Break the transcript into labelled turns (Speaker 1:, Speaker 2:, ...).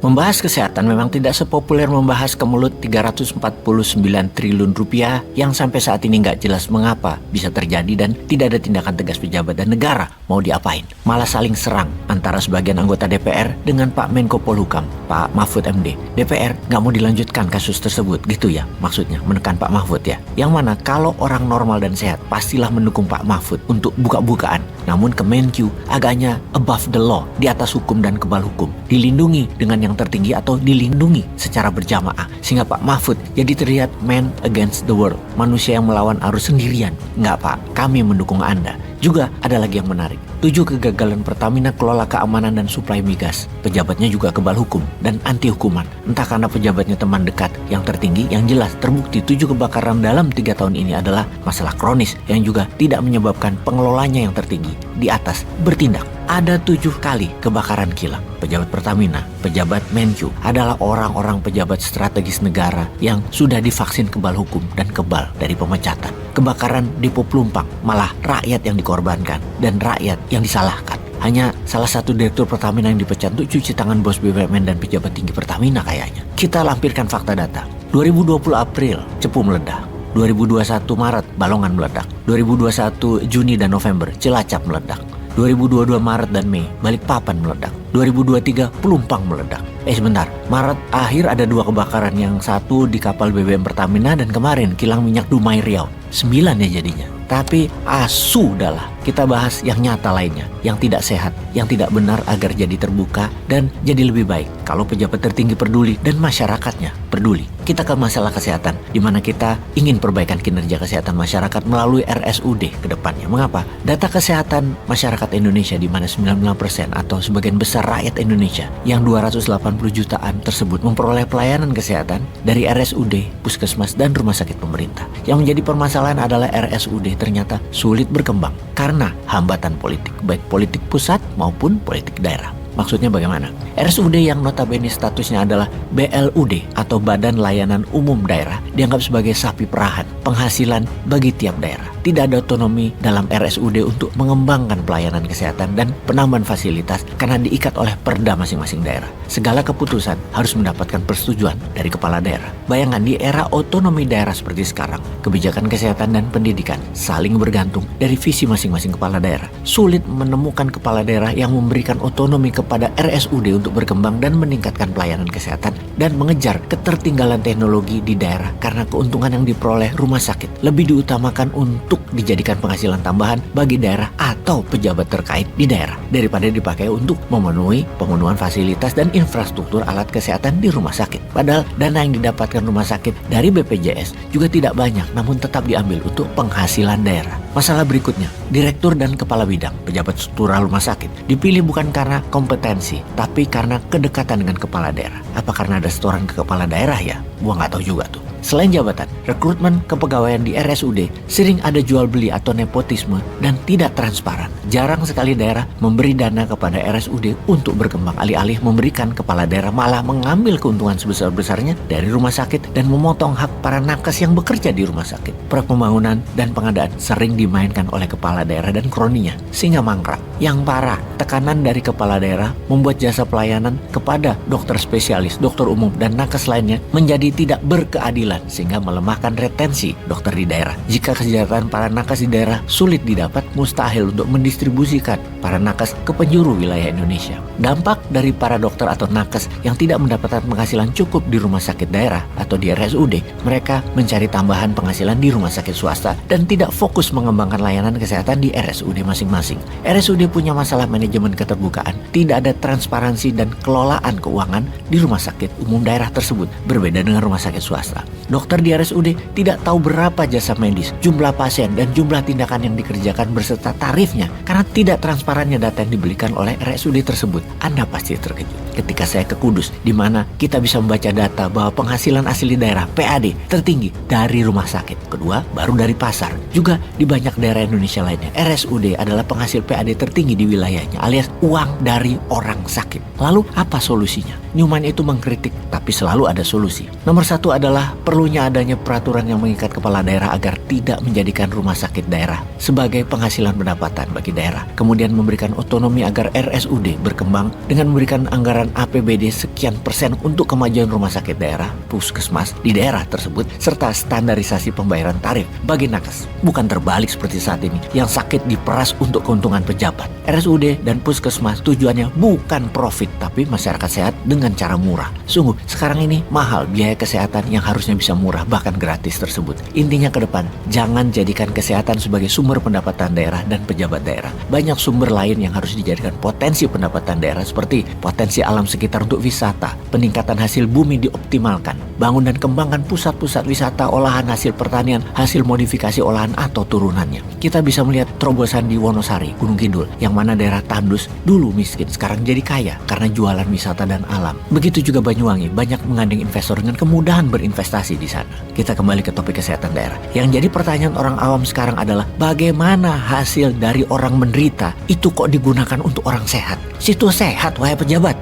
Speaker 1: Membahas kesehatan memang tidak sepopuler membahas kemelut 349 triliun rupiah yang sampai saat ini nggak jelas mengapa bisa terjadi dan tidak ada tindakan tegas pejabat dan negara mau diapain. Malah saling serang antara sebagian anggota DPR dengan Pak Menko Polhukam, Pak Mahfud MD. DPR nggak mau dilanjutkan kasus tersebut gitu ya, maksudnya menekan Pak Mahfud ya. Yang mana kalau orang normal dan sehat pastilah mendukung Pak Mahfud untuk buka-bukaan. Namun Kemenq agaknya above the law, di atas hukum dan kebal hukum, dilindungi dengan yang tertinggi atau dilindungi secara berjamaah, sehingga Pak Mahfud jadi terlihat man against the world, manusia yang melawan arus sendirian. Enggak Pak, kami mendukung Anda. Juga ada lagi yang menarik, 7 kegagalan Pertamina kelola keamanan dan suplai migas. Pejabatnya juga kebal hukum dan anti hukuman, entah karena pejabatnya teman dekat yang tertinggi. Yang jelas terbukti 7 kebakaran dalam 3 tahun ini adalah masalah kronis yang juga tidak menyebabkan pengelolanya yang tertinggi di atas bertindak. Ada 7 kali kebakaran kilang. Pejabat Pertamina, pejabat Menq adalah orang-orang pejabat strategis negara yang sudah divaksin kebal hukum dan kebal dari pemecatan. Kebakaran Depo Pelumpang malah rakyat yang dikorbankan dan rakyat yang disalahkan. Hanya salah satu direktur Pertamina yang dipecat untuk cuci tangan bos BUMN dan pejabat tinggi Pertamina kayaknya. Kita lampirkan fakta data. 2020 April, Cepu meledak. 2021 Maret, Balongan meledak. 2021 Juni dan November, Cilacap meledak. 2022 Maret dan Mei, Balikpapan meledak. 2023 Pelumpang meledak. Sebentar, Maret akhir ada 2 kebakaran, yang satu di kapal BBM Pertamina dan kemarin kilang minyak Dumai Riau. 9 ya jadinya. Tapi sudahlah, kita bahas yang nyata lainnya, yang tidak sehat, yang tidak benar agar jadi terbuka dan jadi lebih baik kalau pejabat tertinggi peduli dan masyarakatnya peduli. Kita ke masalah kesehatan, di mana kita ingin perbaikan kinerja kesehatan masyarakat melalui RSUD ke depannya. Mengapa? Data kesehatan masyarakat Indonesia, di mana 99% atau sebagian besar rakyat Indonesia yang 280 jutaan tersebut memperoleh pelayanan kesehatan dari RSUD, puskesmas, dan rumah sakit pemerintah. Yang menjadi permasalahan adalah RSUD ternyata sulit berkembang karena hambatan politik, baik politik pusat maupun politik daerah. Maksudnya bagaimana? RSUD yang notabene statusnya adalah BLUD atau Badan Layanan Umum Daerah dianggap sebagai sapi perahan penghasilan bagi tiap daerah. Tidak ada otonomi dalam RSUD untuk mengembangkan pelayanan kesehatan dan penambahan fasilitas karena diikat oleh perda masing-masing daerah. Segala keputusan harus mendapatkan persetujuan dari kepala daerah. Bayangkan di era otonomi daerah seperti sekarang, kebijakan kesehatan dan pendidikan saling bergantung dari visi masing-masing kepala daerah. Sulit menemukan kepala daerah yang memberikan otonomi kepada RSUD untuk berkembang dan meningkatkan pelayanan kesehatan dan mengejar ketertinggalan teknologi di daerah karena keuntungan yang diperoleh rumah sakit lebih diutamakan untuk dijadikan penghasilan tambahan bagi daerah atau pejabat terkait di daerah daripada dipakai untuk memenuhi pemenuhan fasilitas dan infrastruktur alat kesehatan di rumah sakit. Padahal dana yang didapatkan rumah sakit dari BPJS juga tidak banyak, namun tetap diambil untuk penghasilan daerah. Masalah berikutnya, direktur dan kepala bidang pejabat struktural rumah sakit dipilih bukan karena kompetensi, tapi karena kedekatan dengan kepala daerah. Apa karena ada setoran ke kepala daerah ya? Gua nggak tahu juga tuh. Selain jabatan, rekrutmen kepegawaian di RSUD sering ada jual beli atau nepotisme dan tidak transparan. Jarang sekali daerah memberi dana kepada RSUD untuk berkembang, alih-alih memberikan kepala daerah malah mengambil keuntungan sebesar-besarnya dari rumah sakit dan memotong hak para nakes yang bekerja di rumah sakit. Proyek pembangunan dan pengadaan sering dimainkan oleh kepala daerah dan kroninya, sehingga mangkrak. Yang parah, tekanan dari kepala daerah membuat jasa pelayanan kepada dokter spesialis, dokter umum, dan nakes lainnya menjadi tidak berkeadilan, sehingga melemahkan retensi dokter di daerah. Jika kesejahteraan para nakes di daerah sulit didapat, mustahil untuk mendistribusikan para nakes ke penjuru wilayah Indonesia. Dampak dari para dokter atau nakes yang tidak mendapatkan penghasilan cukup di rumah sakit daerah atau di RSUD, mereka mencari tambahan penghasilan di rumah sakit swasta dan tidak fokus mengembangkan layanan kesehatan di RSUD masing-masing. RSUD punya masalah manajemen keterbukaan, tidak ada transparansi dan kelolaan keuangan di rumah sakit umum daerah tersebut, berbeda dengan rumah sakit swasta. Dokter di RSUD tidak tahu berapa jasa medis, jumlah pasien, dan jumlah tindakan yang dikerjakan beserta tarifnya karena tidak transparannya data yang diberikan oleh RSUD tersebut. Anda pasti terkejut ketika saya ke Kudus, di mana kita bisa membaca data bahwa penghasilan asli daerah PAD tertinggi dari rumah sakit. Kedua, baru dari pasar. Juga di banyak daerah Indonesia lainnya, RSUD adalah penghasil PAD tertinggi di wilayahnya, alias uang dari orang sakit. Lalu apa solusinya? Newman itu mengkritik, tapi selalu ada solusi. Nomor 1 adalah perlunya adanya peraturan yang mengikat kepala daerah agar tidak menjadikan rumah sakit daerah sebagai penghasilan pendapatan bagi daerah. Kemudian memberikan otonomi agar RSUD berkembang dengan memberikan anggaran anggaran APBD sekian persen untuk kemajuan rumah sakit daerah, puskesmas di daerah tersebut, serta standarisasi pembayaran tarif bagi nakes. Bukan terbalik seperti saat ini, yang sakit diperas untuk keuntungan pejabat. RSUD dan puskesmas tujuannya bukan profit, tapi masyarakat sehat dengan cara murah. Sungguh, sekarang ini mahal biaya kesehatan yang harusnya bisa murah, bahkan gratis tersebut. Intinya ke depan, jangan jadikan kesehatan sebagai sumber pendapatan daerah dan pejabat daerah. Banyak sumber lain yang harus dijadikan potensi pendapatan daerah, seperti potensi alam sekitar untuk wisata, peningkatan hasil bumi dioptimalkan, bangun dan kembangkan pusat-pusat wisata, olahan hasil pertanian, hasil modifikasi olahan atau turunannya. Kita bisa melihat terobosan di Wonosari, Gunung Kidul, yang mana daerah tandus dulu miskin, sekarang jadi kaya karena jualan wisata dan alam. Begitu juga Banyuwangi, banyak menggandeng investor dengan kemudahan berinvestasi di sana. Kita kembali ke topik kesehatan daerah. Yang jadi pertanyaan orang awam sekarang adalah bagaimana hasil dari orang menderita itu kok digunakan untuk orang sehat? Situ sehat, wahai pejabat.